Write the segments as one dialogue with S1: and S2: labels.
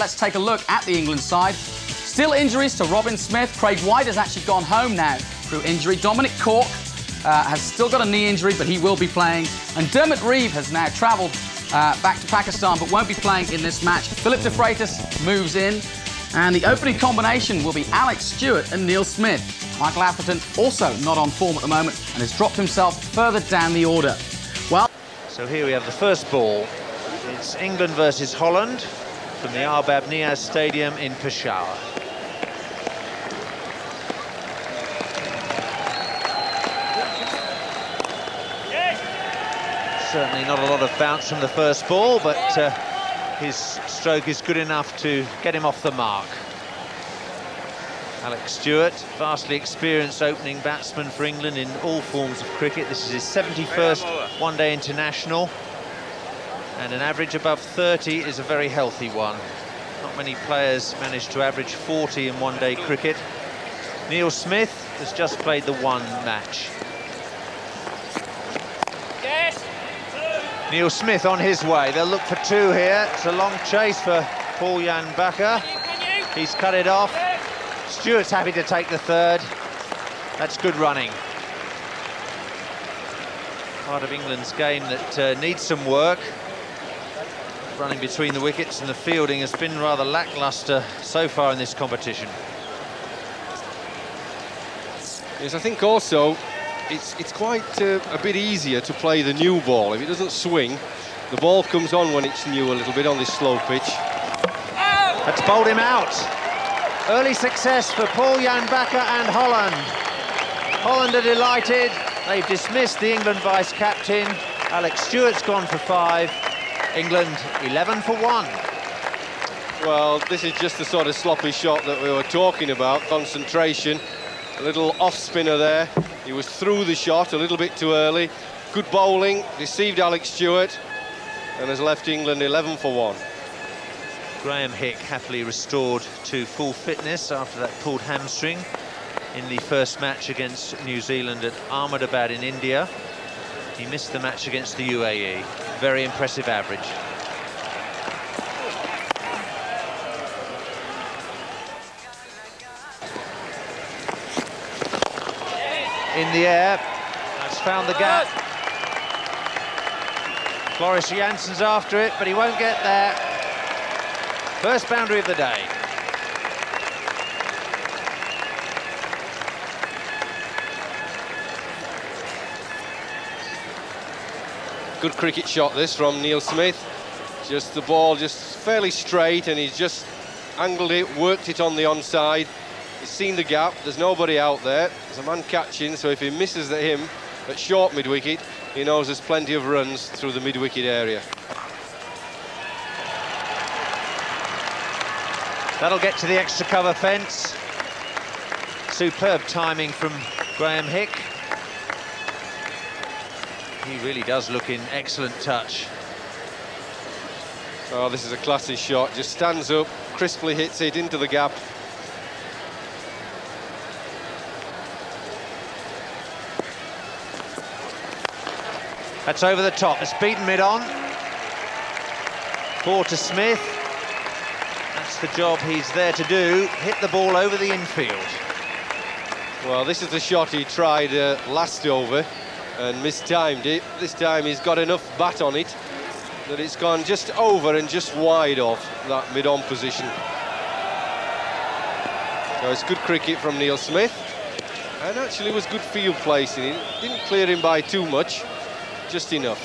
S1: let's take a look at the England side. Still injuries to Robin Smith. Craig White has actually gone home now through injury. Dominic Cork has still got a knee injury, but he will be playing. And Dermot Reeve has now travelled back to Pakistan, but won't be playing in this match. Philip DeFreitas moves in, and the opening combination will be Alex Stewart and Neil Smith. Michael Atherton also not on form at the moment and has dropped himself further down the order. Well,
S2: so here we have the first ball. It's England versus Holland from the Arbab Niaz Stadium in Peshawar. Certainly not a lot of bounce from the first ball, but his stroke is good enough to get him off the mark. Alex Stewart, vastly experienced opening batsman for England in all forms of cricket. This is his 71st one-day international, and an average above 30 is a very healthy one. Not many players manage to average 40 in one-day cricket. Neil Smith has just played the one match. Neil Smith on his way. They'll look for two here. It's a long chase for Paul-Jan Bakker. He's cut it off. Stewart's happy to take the third. That's good running. Part of England's game that needs some work. Running between the wickets and the fielding has been rather lacklustre so far in this competition.
S3: Yes, I think also it's quite a bit easier to play the new ball. If it doesn't swing, the ball comes on when it's new a little bit on this slow pitch.
S2: That's bowled him out. Early success for Paul-Jan Bakker and Holland. Holland are delighted. They've dismissed the England vice-captain. Alex Stewart's gone for 5. England 11 for 1.
S3: Well, this is just the sort of sloppy shot that we were talking about. Concentration, a little off-spinner there. He was through the shot a little bit too early. Good bowling, deceived Alex Stewart, and has left England 11 for 1.
S2: Graeme Hick happily restored to full fitness after that pulled hamstring in the first match against New Zealand at Ahmedabad in India. He missed the match against the UAE. Very impressive average. In the air, that's found the gap. Floris Jansen's after it, but he won't get there. First boundary of the day.
S3: Good cricket shot this from Neil Smith. Just the ball just fairly straight, and he's just angled it, worked it on the onside. He's seen the gap, there's nobody out there. There's a man catching, so if he misses at him at short mid-wicket, he knows there's plenty of runs through the mid-wicket area.
S2: That'll get to the extra cover fence. Superb timing from Graeme Hick. He really does look in excellent touch.
S3: Oh, this is a classy shot. Just stands up, crisply hits it into the gap.
S2: That's over the top. It's beaten mid-on. 4 to Smith. That's the job he's there to do. Hit the ball over the infield.
S3: Well, this is the shot he tried last over and mistimed it. This time he's got enough bat on it that it's gone just over and just wide of that mid-on position. So it's good cricket from Neil Smith, and actually was good field placing. It didn't clear him by too much, just enough.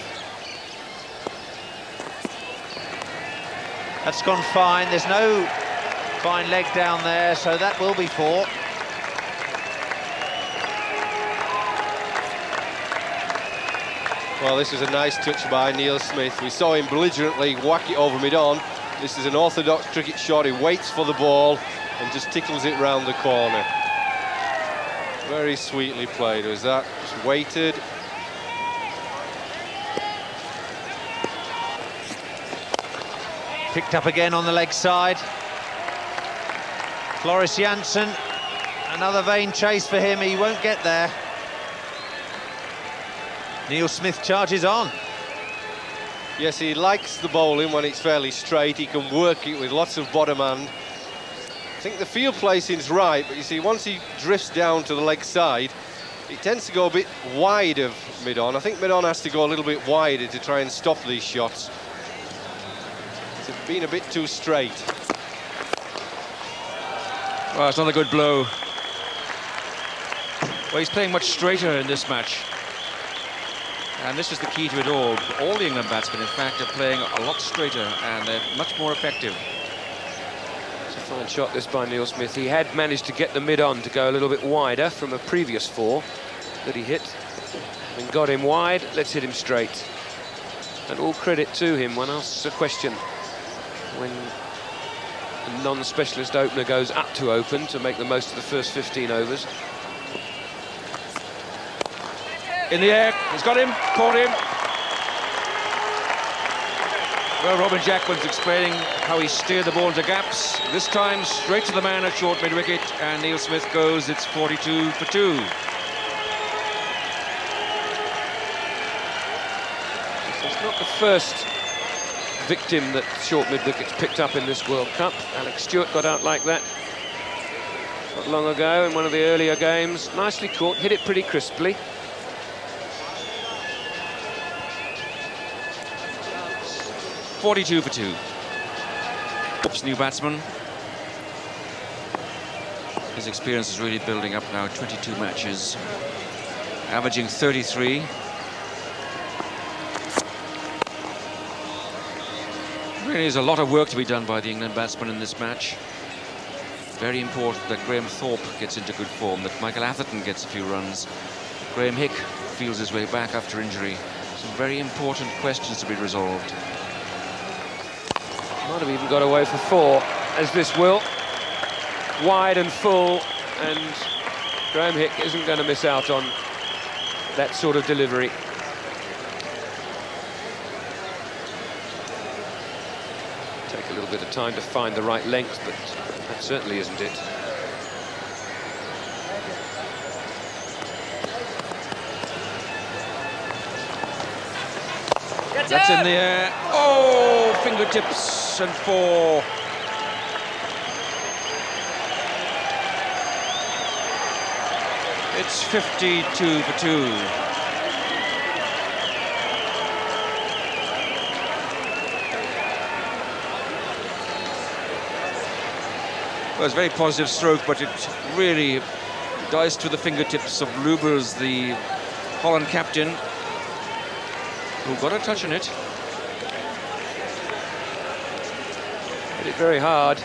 S2: That's gone fine. There's no fine leg down there, so that will be 4.
S3: Well, this is a nice touch by Neil Smith. We saw him belligerently whack it over mid-on. This is an orthodox cricket shot. He waits for the ball and just tickles it round the corner. Very sweetly played was that. Just waited.
S2: Picked up again on the leg side. Floris Jansen, another vain chase for him. He won't get there. Neil Smith charges on.
S3: Yes, he likes the bowling when it's fairly straight. He can work it with lots of bottom hand. I think the field placing's right, but you see, once he drifts down to the leg side, it tends to go a bit wide of mid-on. I think mid-on has to go a little bit wider to try and stop these shots. It's been a bit too straight.
S4: Well, it's not a good blow. Well, he's playing much straighter in this match. And this is the key to it all. All the England batsmen, in fact, are playing a lot straighter and they're much more effective.
S5: It's a fine shot, this, by Neil Smith. He had managed to get the mid-on to go a little bit wider from a previous 4 that he hit. And got him wide, let's hit him straight. And all credit to him. One asks a question when a non-specialist opener goes up to open to make the most of the first 15 overs.
S4: In the air, he's got him, caught him. Well, Robin Jackman's explaining how he steered the ball into gaps. This time, straight to the man at short mid-wicket, and Neil Smith goes, it's 42 for 2.
S5: It's not the first victim that short mid-wickets picked up in this World Cup. Alex Stewart got out like that not long ago in one of the earlier games. Nicely caught, hit it pretty crisply.
S4: 42 for 2. New batsman. His experience is really building up now. 22 matches, averaging 33. Really is a lot of work to be done by the England batsmen in this match. Very important that Graeme Thorpe gets into good form, that Michael Atherton gets a few runs. Graeme Hick feels his way back after injury. Some very important questions to be resolved.
S5: Might have even got away for 4, as this will. Wide and full, and Graeme Hick isn't going to miss out on that sort of delivery. Take a little bit of time to find the right length, but that certainly isn't it.
S4: That's in the air. Oh, fingertips and 4. It's 52 for 2. Well, it's a very positive stroke, but it really dies to the fingertips of Lubers, the Holland captain, who got a touch on it.
S5: Hit it very hard,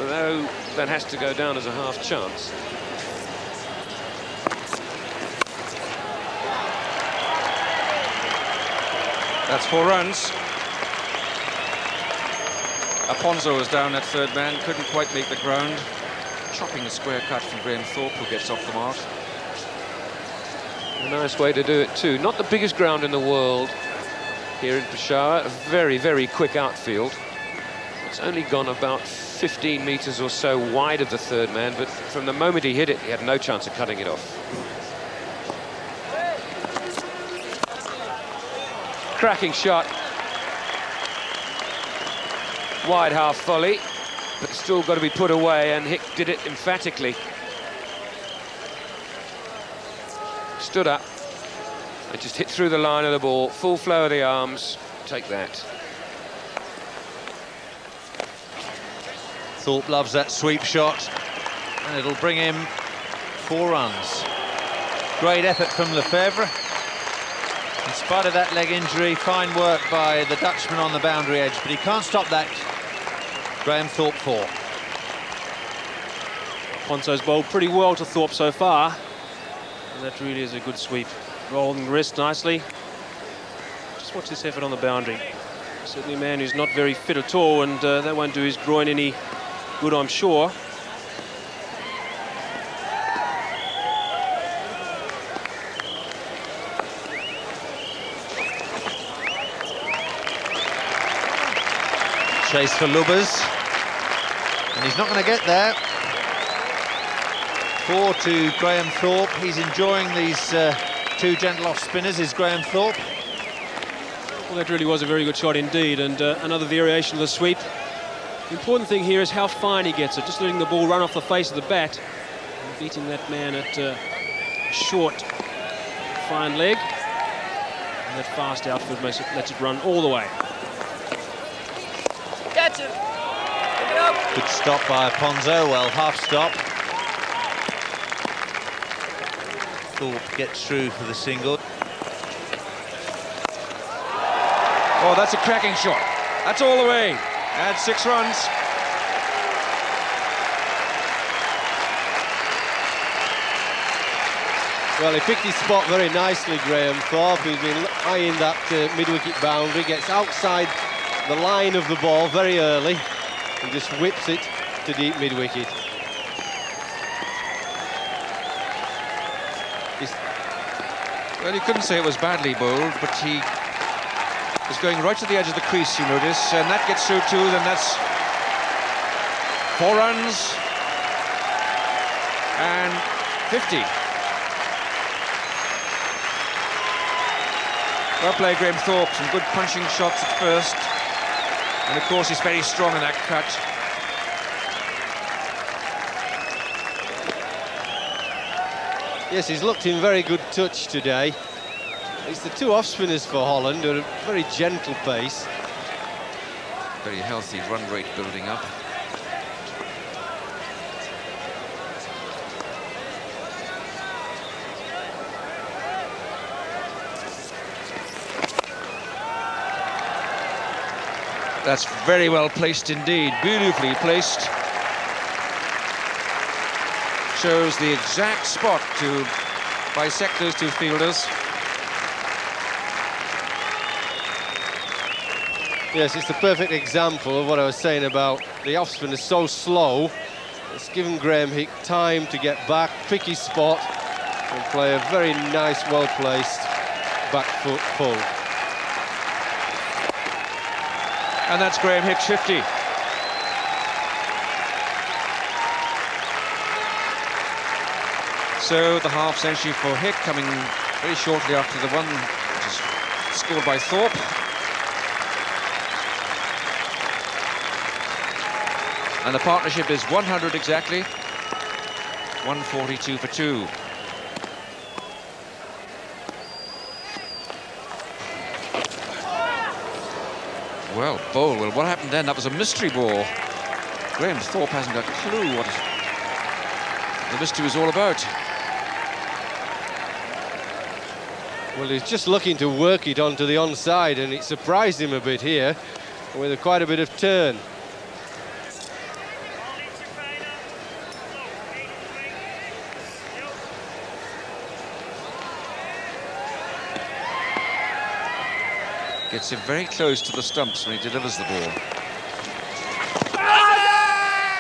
S5: although that has to go down as a half chance.
S4: That's 4 runs. Aponzo is down at third man, couldn't quite make the ground. Chopping a square cut from Graeme Thorpe, who gets off the mark.
S5: A nice way to do it too. Not the biggest ground in the world here in Peshawar. A very, very quick outfield. It's only gone about 15 metres or so wide of the third man, but from the moment he hit it, he had no chance of cutting it off. Cracking shot. Wide half volley, but still got to be put away, and Hick did it emphatically. Stood up and just hit through the line of the ball. Full flow of the arms. Take that.
S2: Thorpe loves that sweep shot, and it'll bring him 4 runs. Great effort from Lefebvre. In spite of that leg injury, fine work by the Dutchman on the boundary edge, but he can't stop that. Graeme Thorpe 4.
S6: Ponzo's bowled pretty well to Thorpe so far. And that really is a good sweep. Rolling the wrist nicely. Just watch this effort on the boundary. Certainly a man who's not very fit at all, and that won't do his groin any good, I'm sure.
S2: Chase for Lubbers, and he's not going to get there. 4 to Graeme Thorpe. He's enjoying these 2 gentle off spinners, is Graeme Thorpe.
S6: Well, that really was a very good shot indeed, and another variation of the sweep. The important thing here is how fine he gets it, just letting the ball run off the face of the bat, and beating that man at short, fine leg. And that fast outfield lets it run all the way.
S7: Catch him! Pick it up!
S2: Good stop by Ponzo, well, half stop. Thorpe gets through for the single.
S4: Oh, that's a cracking shot. That's all the way. And 6 runs.
S3: Well, he picked his spot very nicely, Graeme Thorpe. He's been eyeing that mid-wicket boundary, gets outside the line of the ball very early and just whips it to deep mid-wicket.
S4: Well, you couldn't say it was badly bowled, but he was going right to the edge of the crease, you notice, and that gets through too. Then that's 4 runs and 50. Well played, Graeme Thorpe. Some good punching shots at first, and of course he's very strong in that cut.
S3: Yes, he's looked in very good touch today. It's the 2 off-spinners for Holland at a very gentle pace.
S4: Very healthy run rate building up. That's very well placed indeed, beautifully placed. Shows the exact spot to bisect those 2 fielders.
S3: Yes, it's the perfect example of what I was saying about the off-spin is so slow. It's given Graeme Hick time to get back, pick his spot, and play a very nice, well-placed back foot pull.
S4: And that's Graeme Hick's 50. So the half century for Hick coming very shortly after the one which is scored by Thorpe. And the partnership is 100 exactly. 142 for 2. Well, bowl. Well, what happened then? That was a mystery ball. Graeme Thorpe hasn't got a clue what the mystery was all about.
S3: Well, he's just looking to work it onto the onside, and it surprised him a bit here with quite a bit of turn.
S4: Gets him very close to the stumps when he delivers the ball.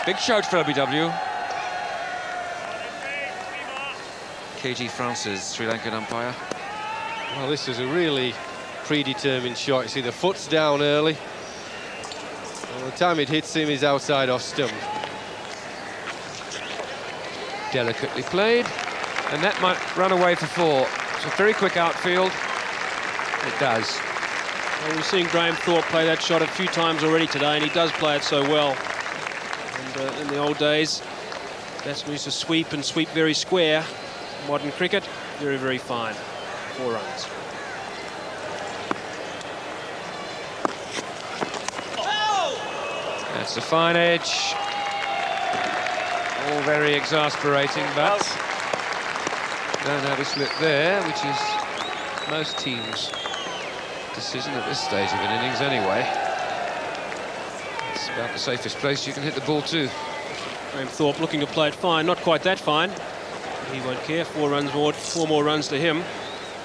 S4: Big shout for LBW. KG Francis, Sri Lankan umpire.
S3: Well, this is a really predetermined shot. You see the foot's down early. By the time it hits him, he's outside off stump.
S5: Delicately played, and that might run away for 4. It's a very quick outfield. It does.
S6: Well, we've seen Graeme Thorpe play that shot a few times already today, and he does play it so well. And in the old days, batsmen used to sweep and sweep very square. Modern cricket, very, very fine. 4 runs.
S5: That's a fine edge. All very exasperating, but don't have a slip there, which is most teams' decision at this stage of an innings anyway. It's about the safest place you can hit the ball to.
S6: Graeme Thorpe looking to play it fine, not quite that fine. He won't care. 4 runs more, 4 more runs to him.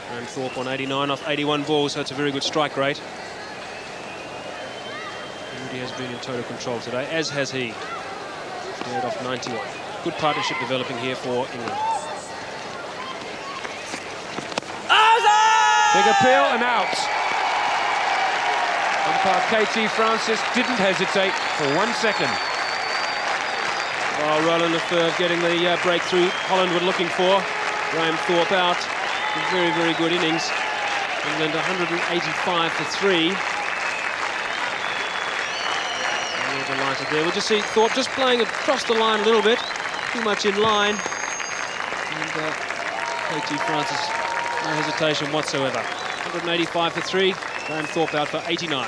S6: Graeme Thorpe on 89 off 81 balls, so it's a very good strike rate. He really has been in total control today, as has he. 58 off 91. Good partnership developing here for England.
S5: Big appeal and out. Umpire KT Francis didn't hesitate for 1 second.
S6: Well, Roland Lefebvre getting the breakthrough Holland were looking for. Graeme Thorpe out. A very, very good innings. England 185 for 3. A little delighted there. We just see Thorpe just playing across the line a little bit, too much in line. And KT Francis, no hesitation whatsoever. 185 for 3. Graeme Thorpe out for 89.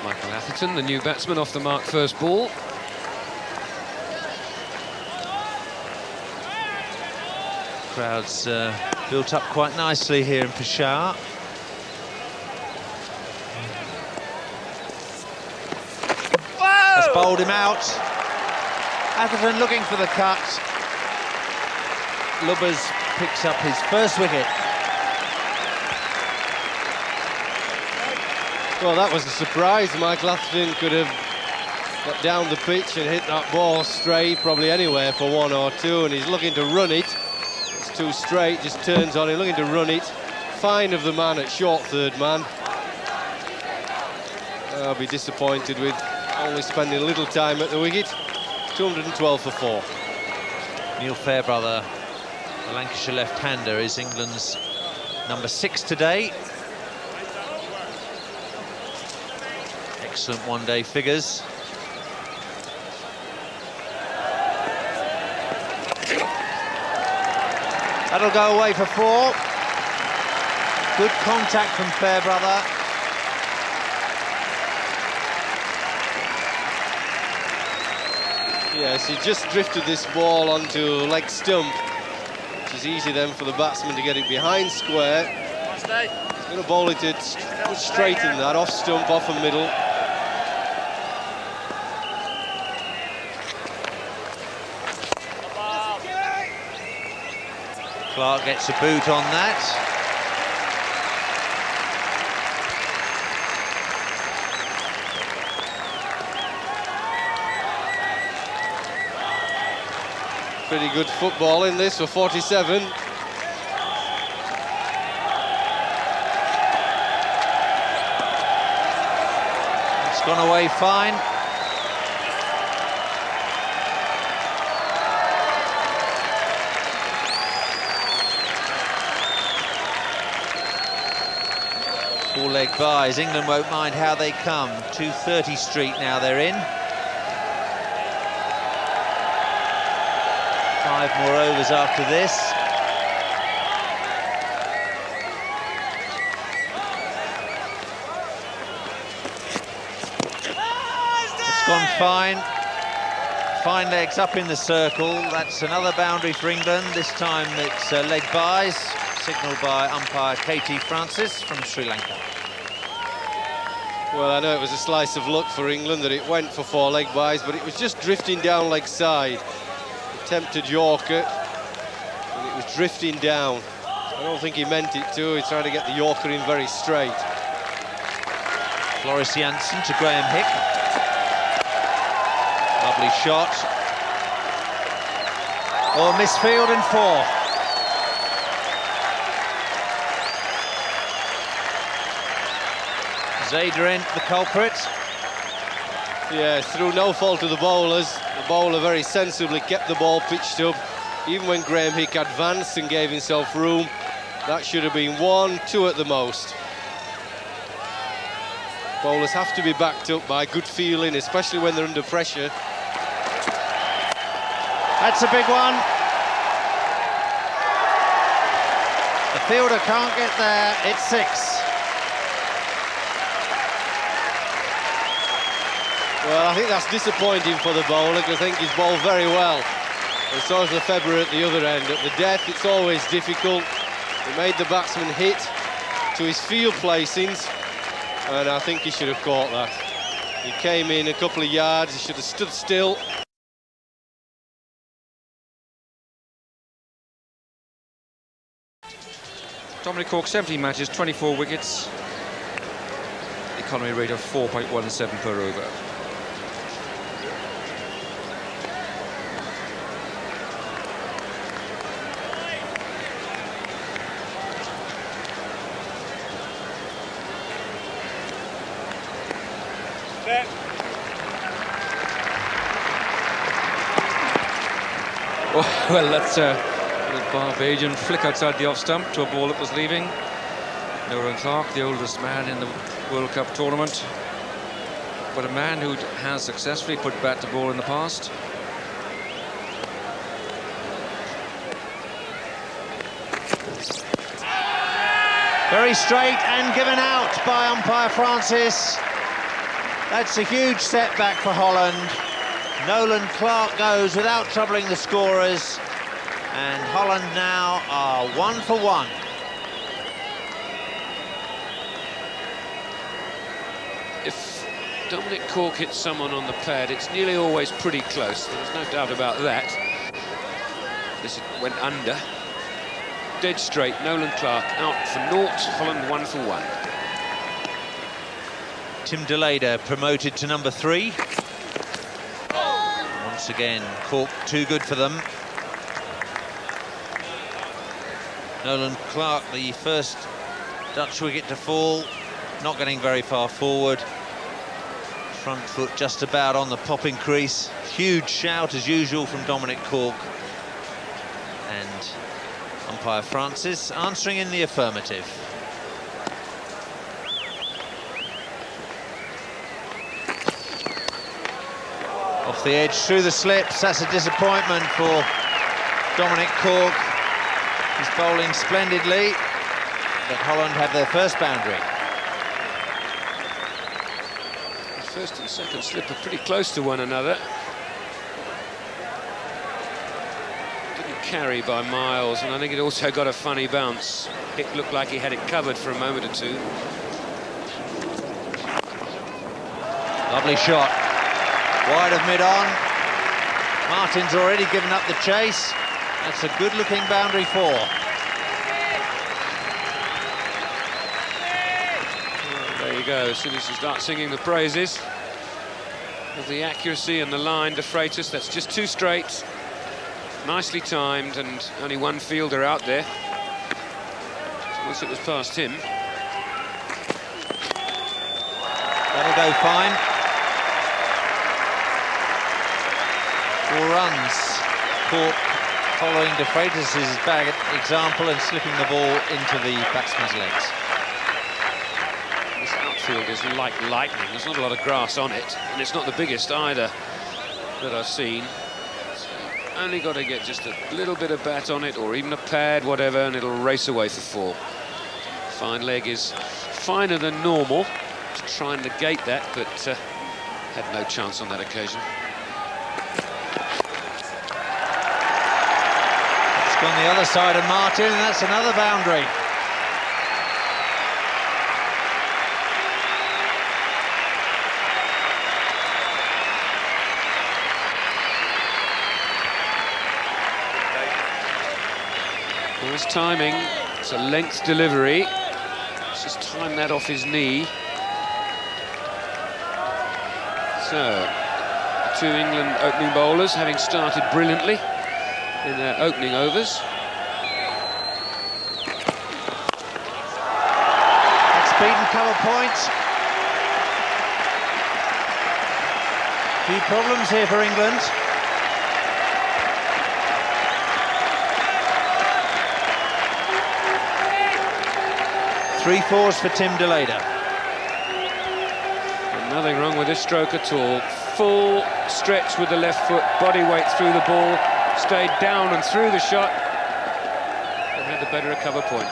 S5: Michael Atherton, the new batsman, off the mark first ball.
S2: Crowd's built up quite nicely here in Peshawar. Has bowled him out. Atherton looking for the cut. Lubbers picks up his first wicket.
S3: Well, that was a surprise. Michael Atherton could have got down the pitch and hit that ball straight, probably anywhere for 1 or 2, and he's looking to run it. It's too straight, just turns on him, looking to run it. Fine of the man at short third man. I'll be disappointed with only spending a little time at the wicket. 212 for 4.
S2: Neil Fairbrother, the Lancashire left-hander, is England's number 6 today. Excellent one-day figures. That'll go away for 4. Good contact from Fairbrother.
S3: Yes, he just drifted this ball onto leg stump, which is easy then for the batsman to get it behind square. He's going to bowl it straight in that, off stump, off the middle.
S2: Clark gets a boot on that.
S3: Pretty good football in this for 47.
S2: It's gone away fine. Four-leg byes. England won't mind how they come. 230 Street now they're in. 5 more overs after this. It's gone fine. Fine legs up in the circle. That's another boundary for England. This time it's leg byes, signalled by umpire KT Francis from Sri Lanka.
S3: Well, I know it was a slice of luck for England that it went for 4 leg byes, but it was just drifting down leg side. Attempted Yorker, and it was drifting down. I don't think he meant it to. He's trying to get the Yorker in very straight.
S2: Floris Janssen to Graeme Hick. Lovely shot. Oh, misfield and 4. Zadrin, the culprit.
S3: Yes, through no fault of the bowlers. The bowler very sensibly kept the ball pitched up. Even when Graeme Hick advanced and gave himself room, that should have been 1, 2 at the most. Bowlers have to be backed up by good feeling, especially when they're under pressure.
S2: That's a big one. The fielder can't get there. It's 6.
S3: Well, I think that's disappointing for the bowler, because I think he's bowled very well. And so is Lefebvre at the other end. At the death, it's always difficult. He made the batsman hit to his field placings, and I think he should have caught that. He came in a couple of yards, he should have stood still.
S4: Dominic Cork, 17 matches, 24 wickets. Economy rate of 4.17 per over. Oh, well, that's a Barbadian flick outside the off stump to a ball that was leaving. Roland Clark, the oldest man in the World Cup tournament, but a man who has successfully put bat to ball in the past.
S2: Very straight and given out by umpire Francis. That's a huge setback for Holland. Roland Clark goes without troubling the scorers, and Holland now are 1 for 1.
S5: If Dominic Cork hits someone on the pad, it's nearly always pretty close. There's no doubt about that. This went under. Dead straight, Roland Clark out for naught, Holland 1 for 1.
S2: Tim DeLayder promoted to number 3. Once again, Cork too good for them. Roland Clark, the first Dutch wicket to fall, not getting very far forward. Front foot just about on the popping crease. Huge shout as usual from Dominic Cork. And umpire Francis answering in the affirmative. Off the edge, through the slips. That's a disappointment for Dominic Cork. He's bowling splendidly, but Holland have their first boundary.
S5: The first and second slip are pretty close to one another. Didn't carry by miles, and I think it also got a funny bounce. It looked like he had it covered for a moment or two.
S2: Lovely shot. Wide of mid-on. Martin's already given up the chase. That's a good-looking boundary 4.
S5: Well, there you go. As soon as you start singing the praises of the accuracy and the line, DeFreitas, that's just 2 straight. Nicely timed, and only one fielder out there. Once it was past him.
S2: That'll go fine. 4 runs. Cork following DeFreitas' bag example and slipping the ball into the batsman's legs.
S5: This outfield is like lightning. There's not a lot of grass on it, and it's not the biggest either that I've seen. So only got to get just a little bit of bat on it, or even a pad, whatever, and it'll race away for 4. Fine leg is finer than normal to try and negate that, but had no chance on that occasion.
S2: On the other side of Martin, and that's another boundary.
S5: Nice timing. It's a length delivery. Let's just time that off his knee. So, the 2 England opening bowlers having started brilliantly in their opening overs.
S2: That's beaten cover point. Few problems here for England. Three 4s for Tim DeLayder.
S5: And nothing wrong with this stroke at all. Full stretch with the left foot, body weight through the ball. Stayed down and through the shot and had the better cover point.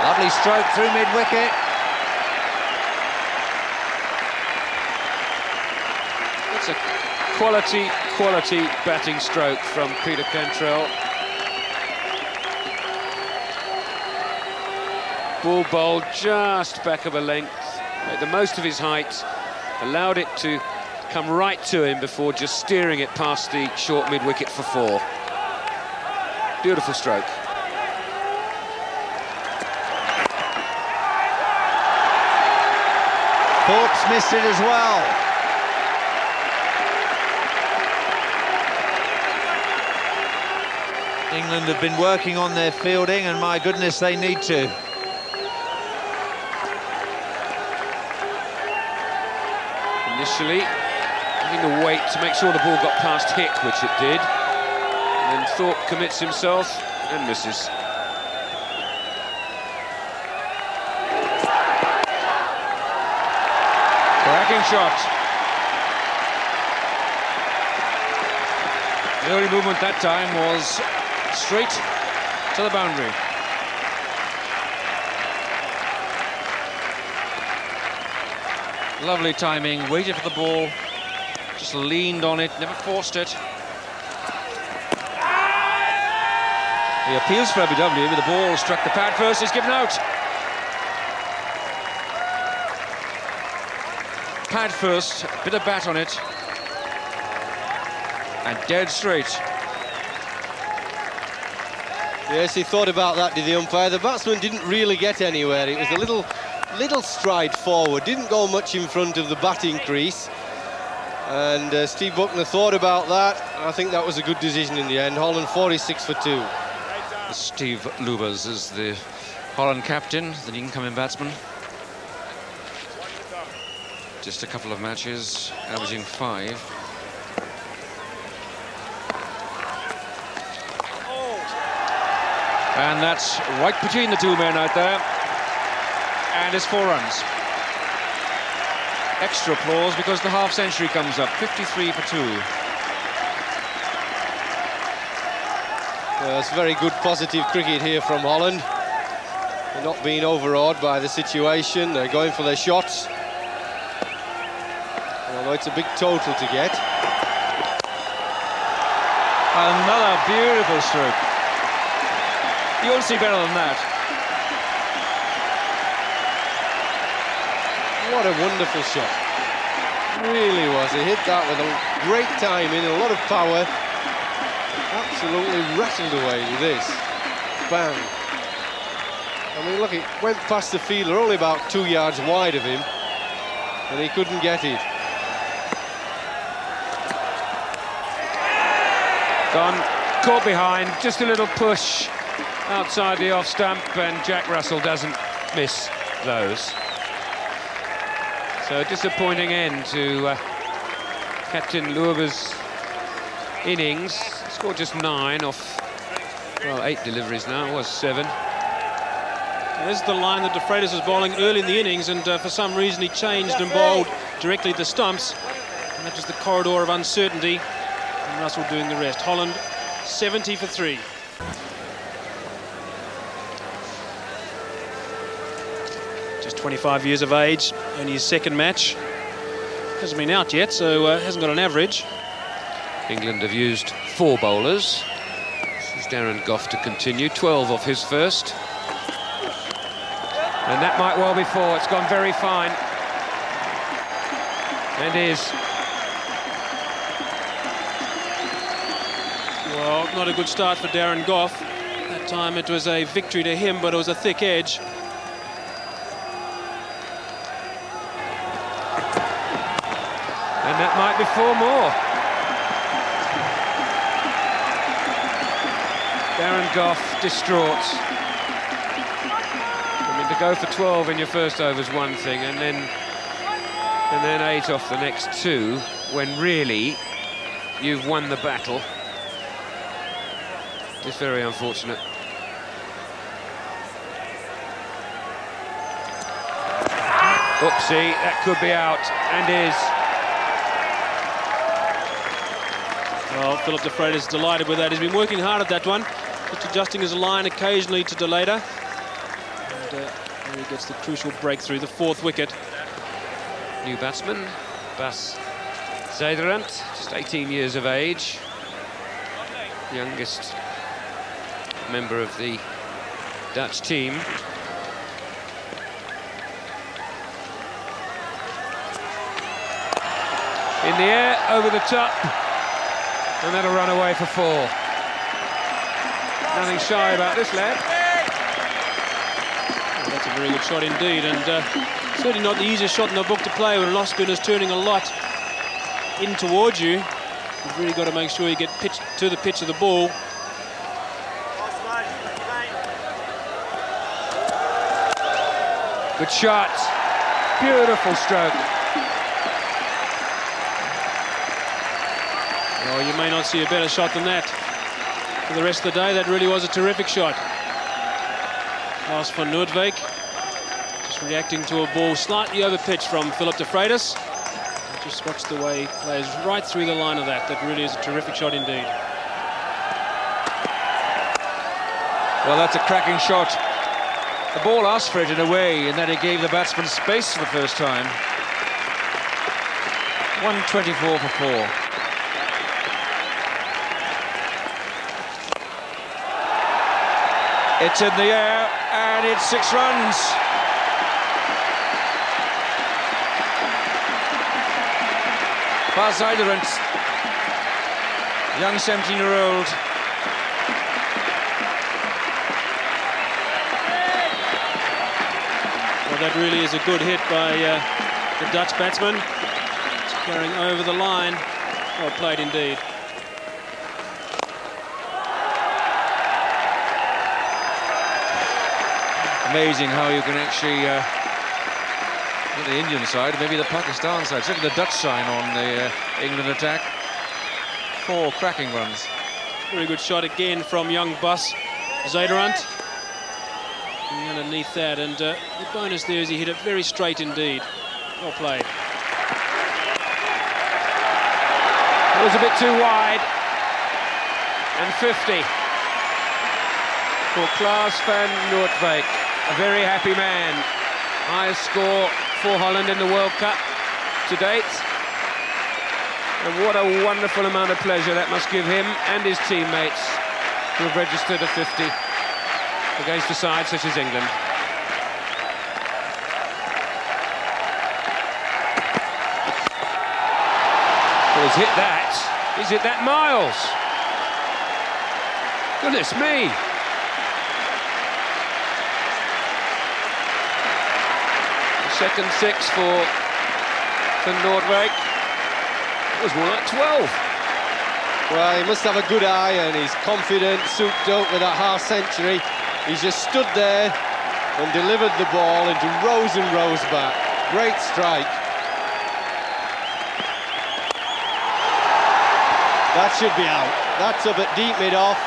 S2: Lovely stroke through mid-wicket.
S5: It's a quality batting stroke from Peter Cantrell. Ball bowled just back of a length, made the most of his height, allowed it to come right to him before just steering it past the short mid-wicket for 4. Beautiful stroke.
S2: Thorpe's missed it as well. England have been working on their fielding, and my goodness, they need to.
S5: Initially, Having to wait to make sure the ball got past Hick, which it did. And then Thorpe commits himself and misses. Cracking shot.
S4: The only movement that time was straight to the boundary. Lovely timing, waited for the ball, just leaned on it, never forced it. He appeals for Abu Dhabi, but the ball struck the pad first, he's given out. Pad first, bit of bat on it, and dead straight.
S3: Yes, he thought about that, did the umpire. The batsman didn't really get anywhere. It was a little stride forward, didn't go much in front of the batting crease. And Steve Buckner thought about that. I think that was a good decision in the end. Holland 46 for 2.
S4: Steve Lubers is the Holland captain, the incoming batsman. Just a couple of matches, averaging 5. And that's right between the two men out there. And it's 4 runs. Extra applause because the half century comes up, 53 for 2.
S3: Well, it's very good positive cricket here from Holland. They're not being overawed by the situation. They're going for their shots. Although it's a big total to get.
S4: Another beautiful stroke. You won't see better than that.
S3: What a wonderful shot. Really was. He hit that with a great timing, a lot of power. Absolutely rattled away with this. Bang. I mean, look, it went past the fielder, only about 2 yards wide of him, and he couldn't get it.
S5: Gone, caught behind, just a little push outside the off stump, and Jack Russell doesn't miss those. So a disappointing end to Captain Luber's innings. Scored just 9 off, well, 8 deliveries now, it was 7.
S6: This is the line that DeFreitas was bowling early in the innings, and for some reason he changed and bowled directly at the stumps. And that was the corridor of uncertainty, and Russell doing the rest. Holland 70 for 3. Just 25 years of age, only his second match. Hasn't been out yet, so hasn't got an average.
S5: England have used 4 bowlers. This is Darren Gough to continue, 12 off his first. And that might well be 4. It's gone very fine. And is.
S6: Well, not a good start for Darren Gough. That time it was a victory to him, but it was a thick edge.
S5: And that might be 4 more. Darren Gough distraught. I mean, to go for 12 in your first over is one thing, and then 8 off the next 2, when really you've won the battle. It's very unfortunate. Oopsie, that could be out, and is.
S6: Well, Philip DeFreitas is delighted with that. He's been working hard at that one, just adjusting his line occasionally to DeLater. And there he gets the crucial breakthrough, the 4th wicket.
S5: New batsman, Bas Zijderant, just 18 years of age. Youngest member of the Dutch team. In the air, over the top. And that'll run away for 4. Nothing shy about this lad.
S6: Well, that's a very good shot indeed, and certainly not the easiest shot in the book to play when an off-spinner's turning a lot in towards you. You've really got to make sure you get pitched to the pitch of the ball.
S5: Good shot. Beautiful stroke.
S6: Well, you may not see a better shot than that for the rest of the day. That really was a terrific shot. Klaas van Noortwijk just reacting to a ball slightly over pitch from DeFreitas. Just watch the way he plays right through the line of that. That really is a terrific shot indeed.
S4: Well, that's a cracking shot. The ball asked for it in a way, and then it gave the batsman space for the first time. 124 for 4. It's in the air, and it's 6 runs. Pass young 17-year-old.
S6: Well, that really is a good hit by the Dutch batsman. It's carrying over the line. Well played indeed.
S4: Amazing how you can actually the Indian side, maybe the Pakistan side, certainly the Dutch side on the England attack. 4 cracking runs.
S6: Very good shot again from young Bas Zaderant. Underneath that, and the bonus there is he hit it very straight indeed. Well played.
S5: It was a bit too wide. And 50 for Klaas van Noortwijk. A very happy man. Highest score for Holland in the World Cup to date. And what a wonderful amount of pleasure that must give him and his teammates to have registered a 50 against a side such as England. Well, he's hit that. He's hit that miles. Goodness me. Second 6 for Van Noortwijk. It was more like 12.
S3: Well, he must have a good eye, and he's confident, souped up with that half century. He's just stood there and delivered the ball into rows and rows back. Great strike. That should be out. That's up at deep mid-off.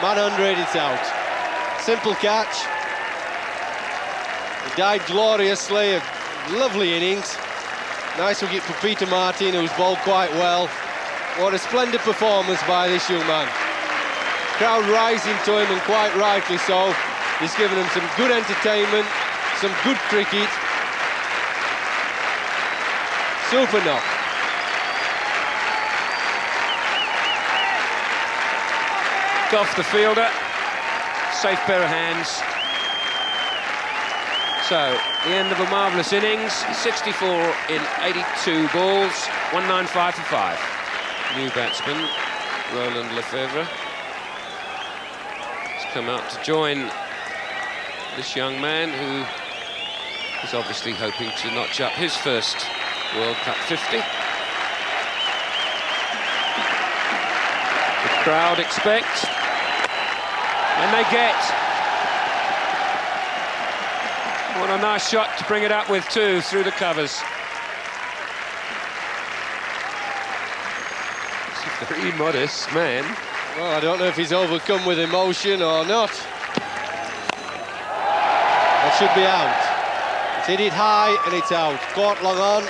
S3: Man 100, it's out. Simple catch. He died gloriously. A lovely innings. Nice wicket for Peter Martin, who's bowled quite well. What a splendid performance by this young man. Crowd rising to him, and quite rightly so. He's given them some good entertainment, some good cricket. Super knock.
S5: Off the fielder. Safe pair of hands. So, the end of a marvellous innings. 64 in 82 balls. 195 for 5. New batsman, Roland Lefebvre, has come out to join this young man who is obviously hoping to notch up his first World Cup 50. The crowd expect, and they get. What a nice shot to bring it up with too, through the covers. It's a very modest man.
S3: Well, I don't know if he's overcome with emotion or not. That should be out. It's hit it high and it's out. Caught long on.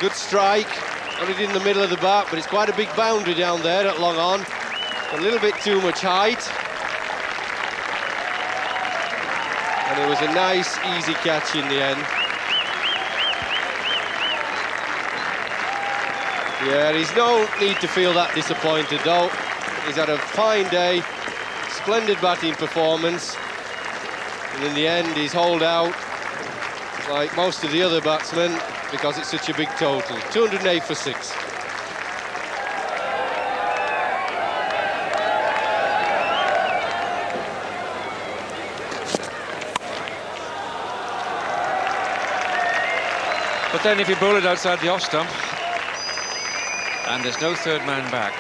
S3: Good strike. Got it in the middle of the bat, but it's quite a big boundary down there at long on. A little bit too much height. And it was a nice, easy catch in the end. Yeah, there's no need to feel that disappointed, though. He's had a fine day, splendid batting performance. And in the end, he's holed out, like most of the other batsmen, because it's such a big total. 208 for 6.
S4: But then if you bowl it outside the off stump, and there's no third man back.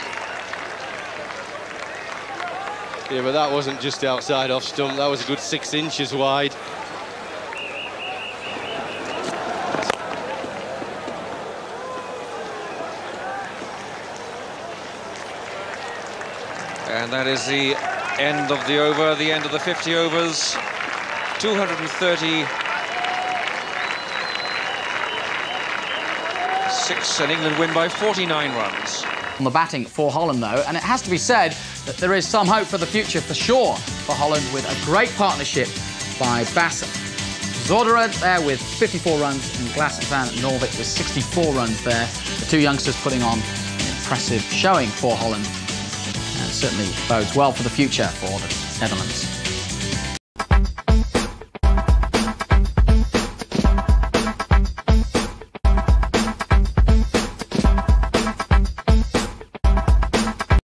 S3: Yeah, but that wasn't just outside off stump, that was a good 6 inches wide.
S4: And that is the end of the over, the end of the 50 overs. 236, and England win by 49 runs.
S1: On the batting for Holland, though, and it has to be said that there is some hope for the future for sure for Holland, with a great partnership by Bas Zorderer there with 54 runs and Klaas van Noortwijk with 64 runs there. The two youngsters putting on an impressive showing for Holland, and certainly bodes well for the future for the Netherlands.